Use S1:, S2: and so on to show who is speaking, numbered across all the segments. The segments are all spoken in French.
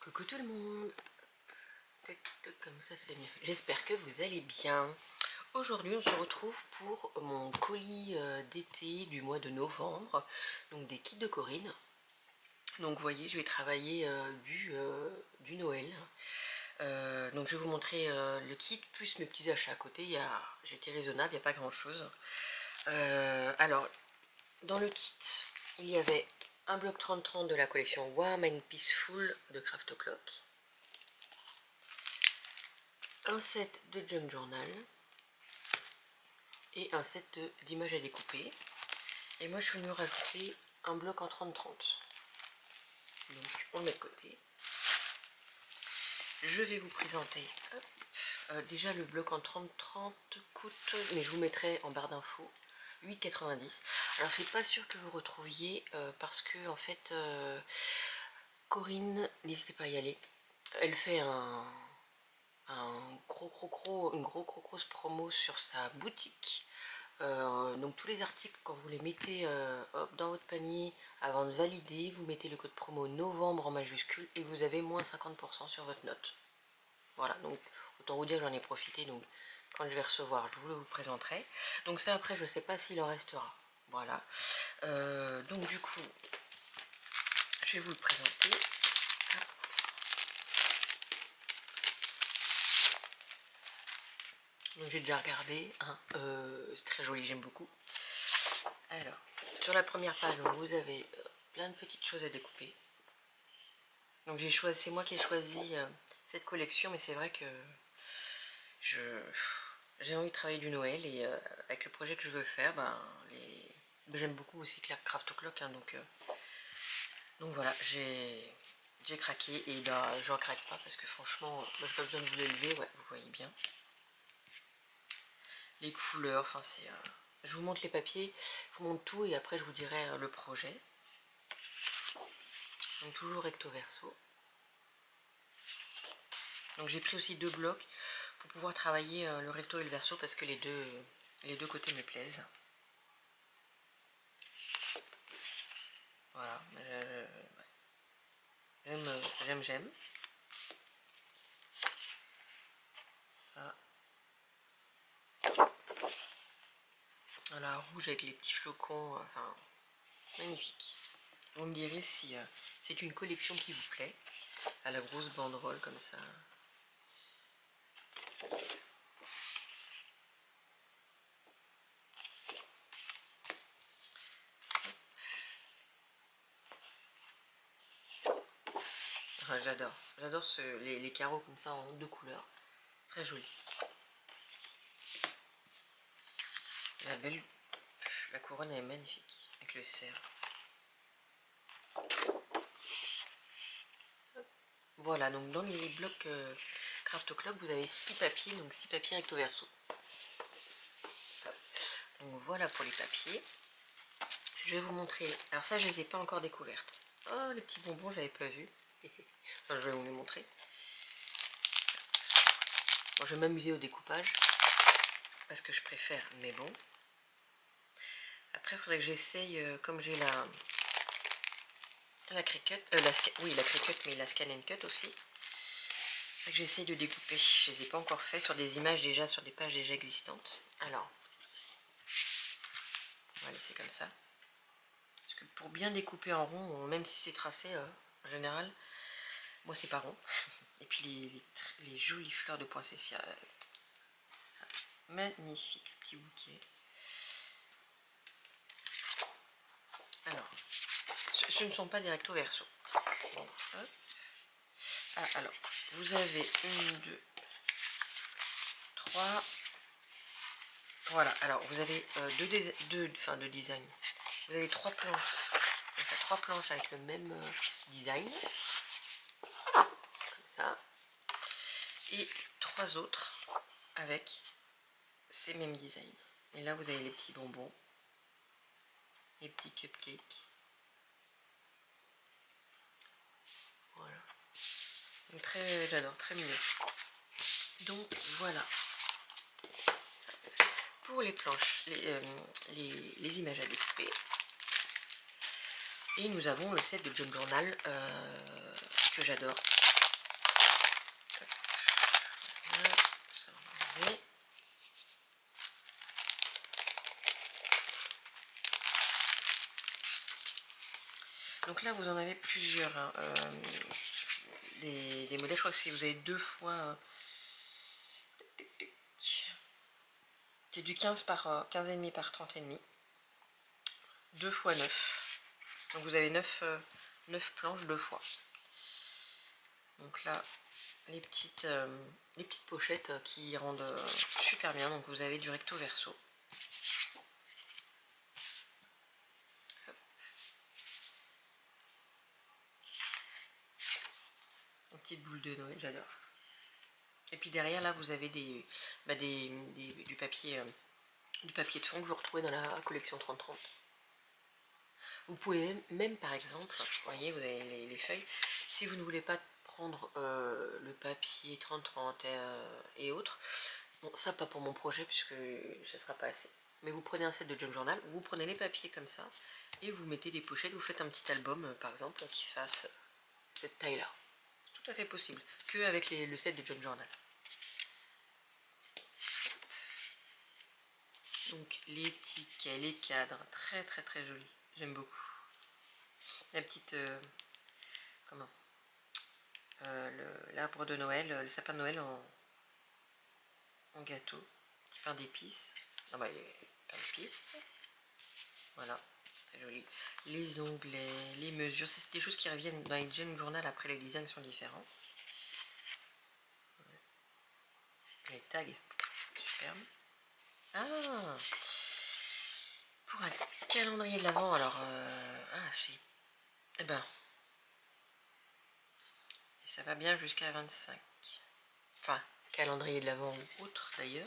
S1: Coucou tout le monde. Tac, tac, comme ça c'est mieux. J'espère que vous allez bien. Aujourd'hui on se retrouve pour mon colis d'été du mois de novembre. Donc des kits de Corinne. Donc vous voyez, je vais travailler du Noël. Donc je vais vous montrer le kit plus mes petits achats à côté. J'étais raisonnable, il n'y a pas grand chose. Alors dans le kit il y avait un bloc 30-30 de la collection Warm and Peaceful de Craft O'Clock, un set de junk journal et un set d'images à découper. Et moi je suis venue rajouter un bloc en 30-30. Donc on le met de côté. Je vais vous présenter déjà le bloc en 30-30 coûte, mais je vous mettrai en barre d'infos, 8,90. Alors c'est pas sûr que vous retrouviez parce que en fait Corinne, n'hésitez pas à y aller, elle fait une grosse promo sur sa boutique. Donc tous les articles, quand vous les mettez hop, dans votre panier, avant de valider, vous mettez le code promo novembre en majuscule et vous avez moins 50% sur votre note. Voilà, donc autant vous dire que j'en ai profité, donc quand je vais recevoir, je vous le présenterai. Donc ça après, je sais pas s'il en restera. Voilà. Donc du coup, je vais vous le présenter. Donc j'ai déjà regardé, hein. C'est très joli, j'aime beaucoup. Alors, sur la première page, vous avez plein de petites choses à découper. Donc c'est moi qui ai choisi cette collection, mais c'est vrai que j'ai envie de travailler du Noël et avec le projet que je veux faire, j'aime beaucoup aussi Craft O'Clock, hein, donc voilà, j'ai craqué et j'en craque pas parce que franchement, j'ai pas besoin de vous l'élever, ouais, vous voyez bien. Les couleurs, enfin c'est... je vous montre les papiers, je vous montre tout et après je vous dirai le projet. Donc toujours recto verso. Donc j'ai pris aussi deux blocs pour pouvoir travailler le recto et le verso parce que les deux côtés me plaisent. Voilà, j'aime. Ça. Voilà, rouge avec les petits flocons, enfin, magnifique. Vous me direz si c'est une collection qui vous plaît, à la grosse banderole comme ça. Enfin, j'adore les carreaux comme ça en deux couleurs, très joli. La couronne est magnifique avec le cerf. Voilà, donc dans les blocs Craft O'Clock, vous avez 6 papiers, donc 6 papiers recto verso. Donc voilà pour les papiers. Je vais vous montrer. Alors ça, je les ai pas encore découvertes. Oh, les petits bonbons, j'avais pas vu. Enfin, je vais vous les montrer. Bon, je vais m'amuser au découpage parce que je préfère, mais bon. Après, il faudrait que j'essaye, comme j'ai la Cricut, la Cricut, mais la Scan and Cut aussi. C'est que j'essaye de découper. Je les ai pas encore fait sur des images déjà, sur des pages déjà existantes. Alors, on va laisser comme ça. Parce que pour bien découper en rond, même si c'est tracé, en général, moi c'est pas rond. Et puis les jolies fleurs de poinsettia. Magnifique, le petit bouquet. Alors, ce ne sont pas des recto verso. Bon, alors, vous avez 1, 2, 3. Voilà, alors vous avez deux designs. Vous avez 3 planches. Enfin, 3 planches avec le même design. Comme ça. Et 3 autres avec ces mêmes designs. Et là, vous avez les petits bonbons. Les petits cupcakes. Voilà. Donc j'adore, très mignon. Donc voilà. Pour les planches, les images à découper. Et nous avons le set de junk journal que j'adore. carré. Donc là vous en avez plusieurs, hein. Des modèles, je crois que si vous avez 2 fois... c'est du 15 par 15,5 par 30,5. 2 fois 9. Donc vous avez 9 planches 2 fois. Donc là, les petites pochettes qui rendent super bien. Donc vous avez du recto verso. Une petite boule de Noël, j'adore. Et puis derrière là vous avez du papier de fond que vous retrouvez dans la collection 30-30. Vous pouvez même par exemple, vous voyez, vous avez les feuilles, si vous ne voulez pas prendre le papier 30-30 et autres, bon ça pas pour mon projet puisque ce sera pas assez, mais vous prenez un set de junk journal, vous prenez les papiers comme ça et vous mettez des pochettes, vous faites un petit album par exemple qui fasse cette taille là. Tout à fait possible, que avec le set de junk journal. Donc les tickets, les cadres, très très très jolis, j'aime beaucoup. La petite, comment, l'arbre de Noël, le sapin de Noël en gâteau, petit pain d'épices, ah bah pain d'épices, voilà, très joli. Les onglets, les mesures, c'est des choses qui reviennent dans les junk journal, après les designs sont différents. Les tags, superbe. Ah, pour un calendrier de l'Avent, alors, c'est, eh ben, et ça va bien jusqu'à 25. Enfin, calendrier de l'Avent ou autre d'ailleurs.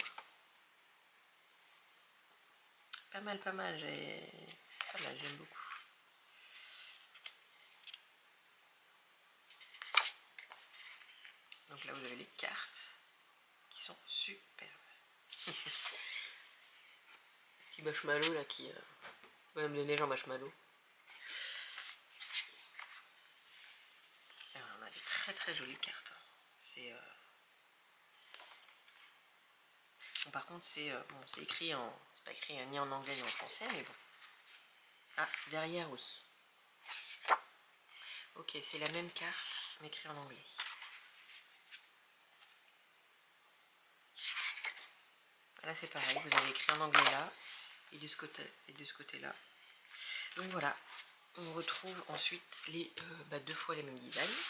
S1: Pas mal, j'aime beaucoup. Donc là vous avez les cartes qui sont superbes. Petit marshmallow là qui va me donner genre marshmallow. Alors, on a des très très jolies cartes. C'est bon, par contre c'est bon, c'est écrit en, c'est pas écrit ni en anglais ni en français, mais bon. Ah, derrière oui. Ok, c'est la même carte mais écrit en anglais. Là c'est pareil, vous avez écrit en anglais là et de ce côté là. Donc voilà, on retrouve ensuite les 2 fois les mêmes designs.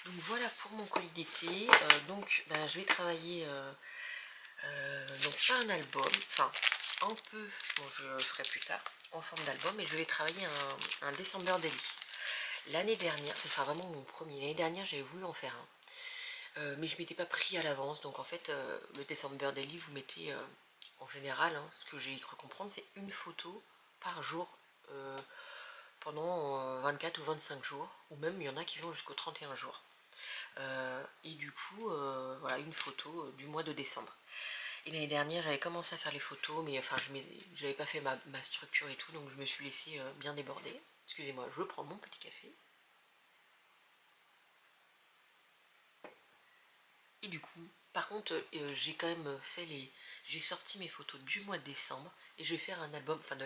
S1: Donc voilà pour mon colis d'été. Donc je vais travailler donc pas un album, enfin un peu, bon je le ferai plus tard en forme d'album, et je vais travailler un December Daily. L'année dernière, ce sera vraiment mon premier. L'année dernière j'avais voulu en faire un, mais je m'étais pas pris à l'avance. Donc en fait le December Daily, vous mettez en général, hein, ce que j'ai cru comprendre, c'est une photo par jour pendant 24 ou 25 jours, ou même il y en a qui vont jusqu'au 31 jours. Et du coup voilà, une photo du mois de décembre. Et l'année dernière j'avais commencé à faire les photos, mais enfin je n'avais pas fait ma structure et tout, donc je me suis laissée bien déborder. Excusez-moi, je prends mon petit café. Et du coup, par contre, j'ai quand même fait j'ai sorti mes photos du mois de décembre, et je vais faire un album, enfin de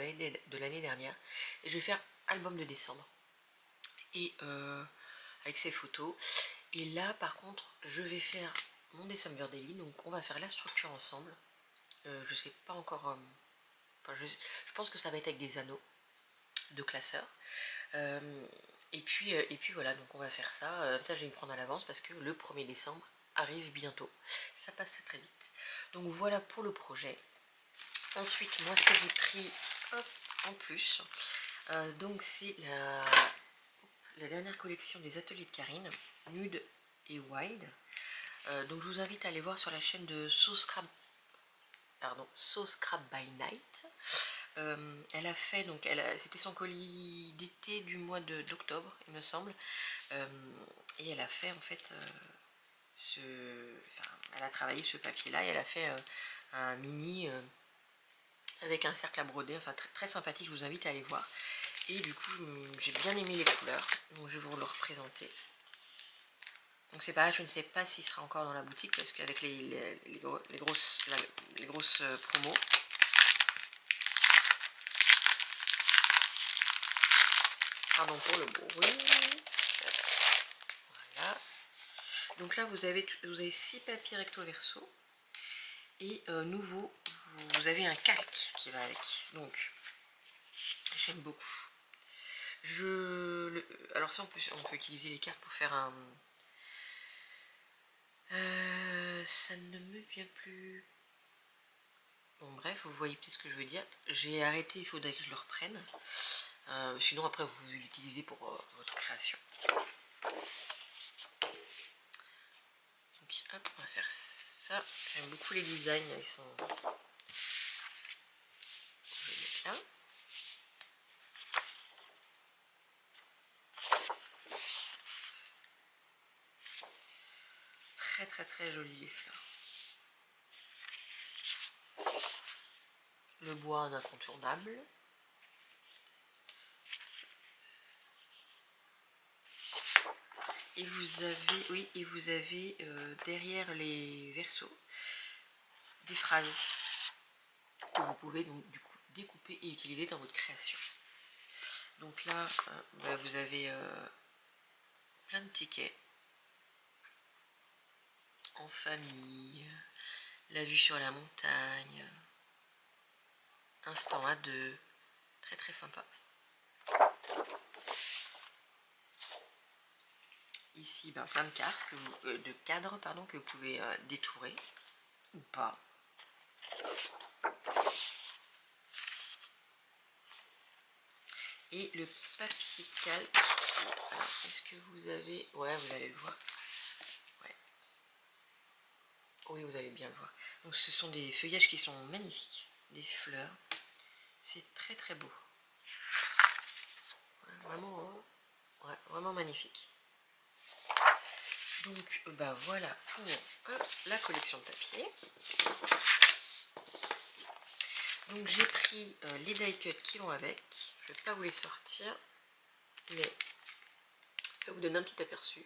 S1: l'année dernière, et je vais faire album de décembre. Et avec ces photos. Et là, par contre, je vais faire mon December Daily, donc on va faire la structure ensemble. Je sais pas encore, enfin je pense que ça va être avec des anneaux de classeur. Et puis voilà, donc on va faire ça. Ça je vais me prendre à l'avance parce que le 1er décembre arrive bientôt. Ça passe très vite. Donc voilà pour le projet. Ensuite, moi ce que j'ai pris en plus, donc c'est la dernière collection des ateliers de Karine, Nude et Wild. Donc je vous invite à aller voir sur la chaîne de So Scrap by Night. Elle a fait, donc c'était son colis d'été du mois d'octobre il me semble, et elle a fait en fait elle a travaillé ce papier là, et elle a fait un mini avec un cercle à broder, enfin très, très sympathique, je vous invite à aller voir. Et du coup j'ai bien aimé les couleurs, donc je vais vous le représenter. Donc c'est pareil, je ne sais pas s'il sera encore dans la boutique parce qu'avec les grosses promos. Pardon pour le bruit. Voilà. Donc là vous avez 6 papiers recto verso. Et nouveau, vous avez un calque qui va avec. Donc j'aime beaucoup. Alors ça on peut utiliser les cartes pour faire un... ça ne me vient plus. Bon bref, vous voyez peut-être ce que je veux dire. J'ai arrêté, il faudrait que je le reprenne. Sinon après vous l'utilisez pour votre création. Donc hop, on va faire ça. J'aime beaucoup les designs, ils sont... Je vais mettre là. Très très très jolies les fleurs. Le bois un incontournable. Et vous avez, oui, et vous avez derrière les versos des phrases que vous pouvez donc du coup découper et utiliser dans votre création. Donc là, vous avez plein de tickets. En famille, la vue sur la montagne, instant à deux, très très sympa. Ici, plein de cartes, de cadres que vous pouvez détourer ou pas. Et le papier calque. Alors, est-ce que vous avez... Ouais, vous allez le voir. Ouais. Oui, vous allez bien le voir. Donc, ce sont des feuillages qui sont magnifiques. Des fleurs. C'est très très beau. Ouais, vraiment, ouais, vraiment magnifique. Donc, voilà pour la collection de papier. Donc, j'ai pris les die cuts qui vont avec. Je ne vais pas vous les sortir, mais ça vous donne un petit aperçu.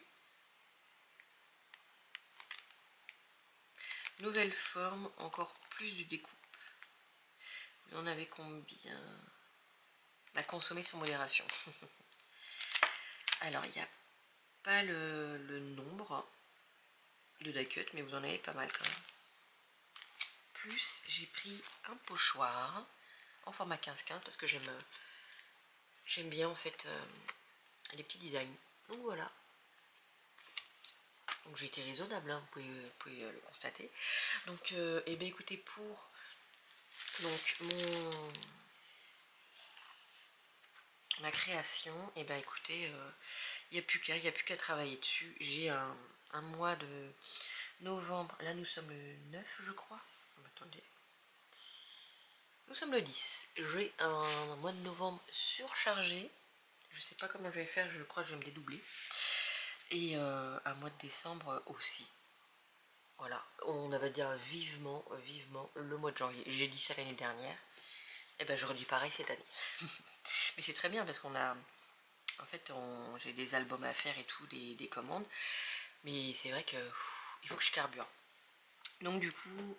S1: Nouvelle forme, encore plus de découpe. Vous en avez combien? À consommer sans modération. Alors, il n'y a pas le nombre de die cut, mais vous en avez pas mal quand même. Plus, j'ai pris un pochoir en format 15-15 parce que j'aime bien en fait les petits designs. Donc voilà. Donc j'ai été raisonnable, hein, vous pouvez le constater. Donc écoutez, pour donc ma création, écoutez, il n'y a plus qu'à travailler dessus. J'ai un mois de novembre, là nous sommes le 9 je crois. Attendez. Nous sommes le 10. J'ai un mois de novembre surchargé. Je ne sais pas comment je vais faire, je crois que je vais me dédoubler. Et un mois de décembre aussi. Voilà, on va dire vivement le mois de janvier. J'ai dit ça l'année dernière. Et je redis pareil cette année. Mais c'est très bien parce qu'on a... En fait, j'ai des albums à faire et tout, des commandes. Mais c'est vrai que il faut que je carbure. Donc du coup,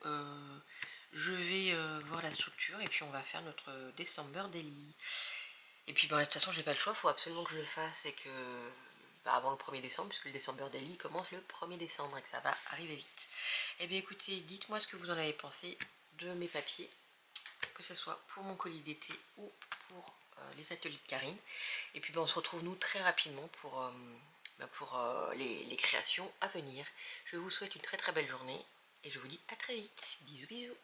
S1: je vais voir la structure et puis on va faire notre December Daily. Et puis de toute façon, j'ai pas le choix, il faut absolument que je le fasse et que... avant le 1er décembre, puisque le December Daily commence le 1er décembre et que ça va arriver vite. Et bien écoutez, dites-moi ce que vous en avez pensé de mes papiers, que ce soit pour mon colis d'été ou pour les ateliers de Karine. Et puis on se retrouve nous très rapidement pour les créations à venir. Je vous souhaite une très très belle journée et je vous dis à très vite. Bisous bisous.